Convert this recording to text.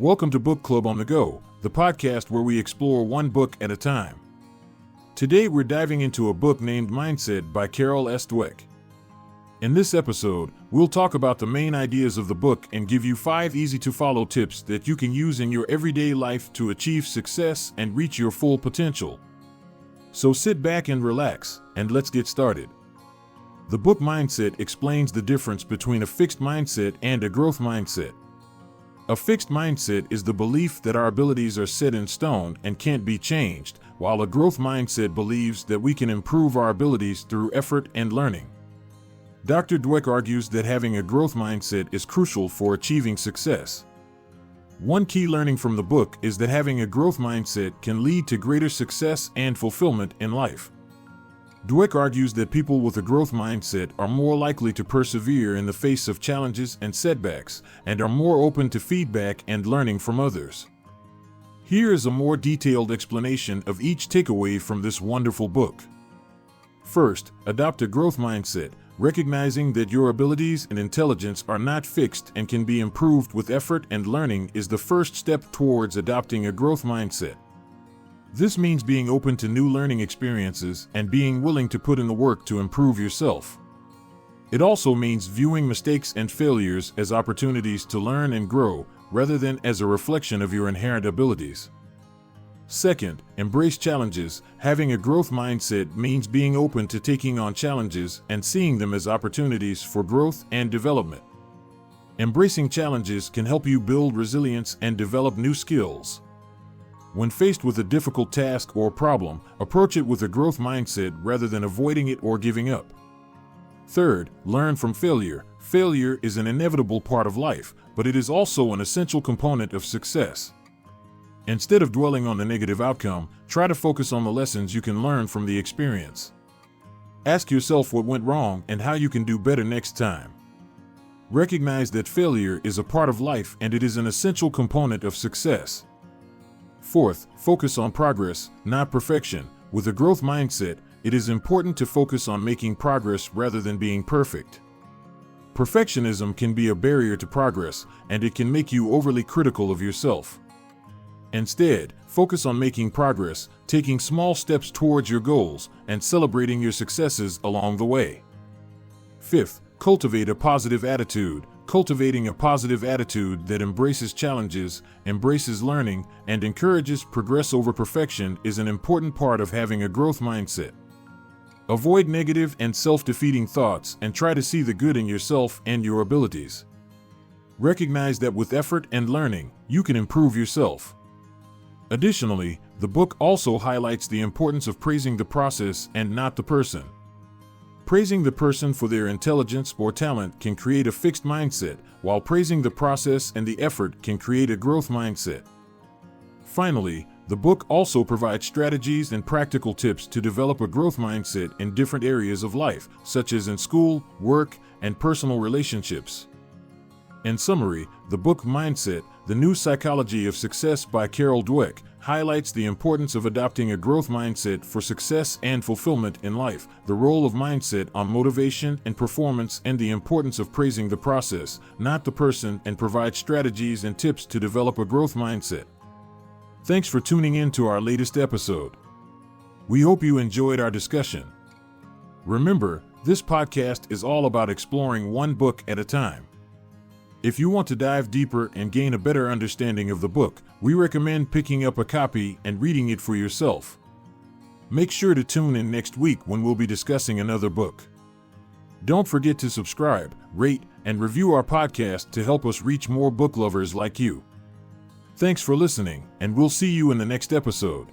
Welcome to Book Club on the Go, the podcast where we explore one book at a time. Today we're diving into a book named Mindset by Carol S. Dweck. In this episode, we'll talk about the main ideas of the book and give you 5 easy-to-follow tips that you can use in your everyday life to achieve success and reach your full potential. So sit back and relax, and let's get started. The book Mindset explains the difference between a fixed mindset and a growth mindset. A fixed mindset is the belief that our abilities are set in stone and can't be changed, while a growth mindset believes that we can improve our abilities through effort and learning. Dr. Dweck argues that having a growth mindset is crucial for achieving success. One key learning from the book is that having a growth mindset can lead to greater success and fulfillment in life. Dweck argues that people with a growth mindset are more likely to persevere in the face of challenges and setbacks, and are more open to feedback and learning from others. Here is a more detailed explanation of each takeaway from this wonderful book. First, adopt a growth mindset. Recognizing that your abilities and intelligence are not fixed and can be improved with effort and learning is the first step towards adopting a growth mindset. This means being open to new learning experiences and being willing to put in the work to improve yourself. It also means viewing mistakes and failures as opportunities to learn and grow, rather than as a reflection of your inherent abilities. Second, embrace challenges. Having a growth mindset means being open to taking on challenges and seeing them as opportunities for growth and development. Embracing challenges can help you build resilience and develop new skills. When faced with a difficult task or problem, approach it with a growth mindset rather than avoiding it or giving up. Third, learn from failure. Failure is an inevitable part of life, but it is also an essential component of success. Instead of dwelling on the negative outcome, try to focus on the lessons you can learn from the experience. Ask yourself what went wrong and how you can do better next time. Recognize that failure is a part of life and it is an essential component of success. Fourth, focus on progress, not perfection. With a growth mindset, it is important to focus on making progress rather than being perfect. Perfectionism can be a barrier to progress, and it can make you overly critical of yourself. Instead, focus on making progress, taking small steps towards your goals, and celebrating your successes along the way. Fifth, cultivate a positive attitude. Cultivating a positive attitude that embraces challenges, embraces learning, and encourages progress over perfection is an important part of having a growth mindset. Avoid negative and self-defeating thoughts and try to see the good in yourself and your abilities. Recognize that with effort and learning, you can improve yourself. Additionally, the book also highlights the importance of praising the process and not the person. Praising the person for their intelligence or talent can create a fixed mindset, while praising the process and the effort can create a growth mindset. Finally, the book also provides strategies and practical tips to develop a growth mindset in different areas of life, such as in school, work, and personal relationships. In summary, the book Mindset, The New Psychology of Success by Carol Dweck, highlights the importance of adopting a growth mindset for success and fulfillment in life, the role of mindset on motivation and performance, and the importance of praising the process, not the person, and provides strategies and tips to develop a growth mindset. Thanks for tuning in to our latest episode. We hope you enjoyed our discussion. Remember, this podcast is all about exploring one book at a time. If you want to dive deeper and gain a better understanding of the book, we recommend picking up a copy and reading it for yourself. Make sure to tune in next week when we'll be discussing another book. Don't forget to subscribe, rate, and review our podcast to help us reach more book lovers like you. Thanks for listening, and we'll see you in the next episode.